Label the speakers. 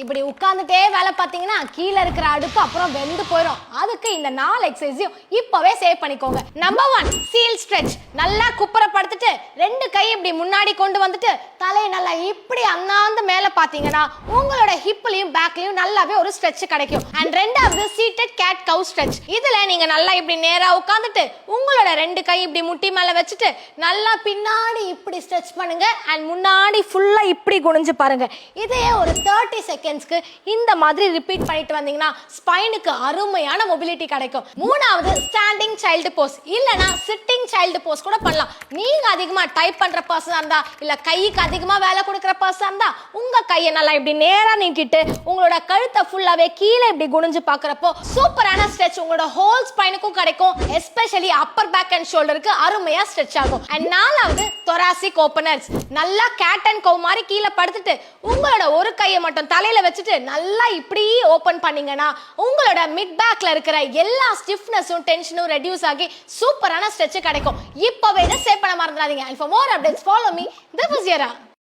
Speaker 1: இப்படி உட்கார்ந்துட்டே வேலை பார்த்தீங்கன்னா கீழே இருக்கிற அடுப்பு அப்புறம் வெந்து போயிடும். அதுக்கு இந்த 4 எக்ஸசைஸையும் இப்பவே சேவ் பண்ணிக்கோங்க. Number 1 seal stretch. நல்லா குப்புற படுத்துட்டு 2 கை இப்படி முன்னாடி கொண்டு வந்துட்டு தலையை நல்லா இப்படி அண்ணாந்து மேல பாத்தீங்கன்னா உங்களோட ஹிப்லயும் பேக்லயும் நல்லாவே ஒரு ஸ்ட்ரெச் கிடைக்கும். அண்ட் ரெண்டாவது சீட்டட் கேட் கவ் ஸ்ட்ரெச். இதுல நீங்க நல்லா இப்படி நேரா உட்கார்ந்துட்டு உங்களோட 2 கை இப்படி முட்டி மேல வச்சுட்டு நல்லா பின்னாடி இப்படி ஸ்ட்ரெச் பண்ணுங்க. அண்ட் முன்னாடி ஃபுல்லா இப்படி குனிஞ்சு பாருங்க. இதையே ஒரு 30 செகண்ட்ஸ்க்கு இந்த மாதிரி ரிப்பீட் பண்ணிட்டு வந்தீங்கன்னா ஸ்பைனுக்கு அருமையான மொபிலிட்டி கிடைக்கும். மூணாவது ஸ்டாண்டிங் சைல்டு போஸ் இல்லனா சிட்டிங் சைல்டு போஸ் கூட பண்ணலாம். நீங்க அதிகமா டைப் பண்ற பர்சனா இருந்தா இல்ல கைக்கு அதிகமா வேலை கொடுக்கிற பர்சனா இருந்தா உங்க கையை நல்லா இப்படி நேரா நீட்டிட்டு உங்களோட கழுத்தை ஃபுல்லாவே கீழே இப்படி குனிஞ்சு பாக்குறப்போ சூப்பரான ஸ்ட்ரெச் உங்களோட ஹோல் ஸ்பைனுக்கும் கிடைக்கும். எஸ்பெஷலி அப்பர் பேக் அண்ட் ஷோல்டருக்கு அருமையா ஸ்ட்ரெச் ஆகும். அண்ட் நாலாவது thoracic openers. நல்லா கேட் அண்ட் கவ் மாதிரி கீழே படுத்துட்டு உங்களோட ஒரு கையை மட்டும் தலையில வச்சுட்டு நல்லா இப்படி ஓபன் பண்ணீங்கன்னா உங்களோட மிட் பேக்ல இருக்கிற எல்லா ஸ்டிஃப்னஸும் டென்ஷனும் ரெடியூஸ் ஆகி சூப்பரான ஸ்ட்ரெச் கிடைக்கும். இப்பவே இதை சேவ் பண்ண மறந்துடாதீங்க. And for more updates follow me. This was Yara.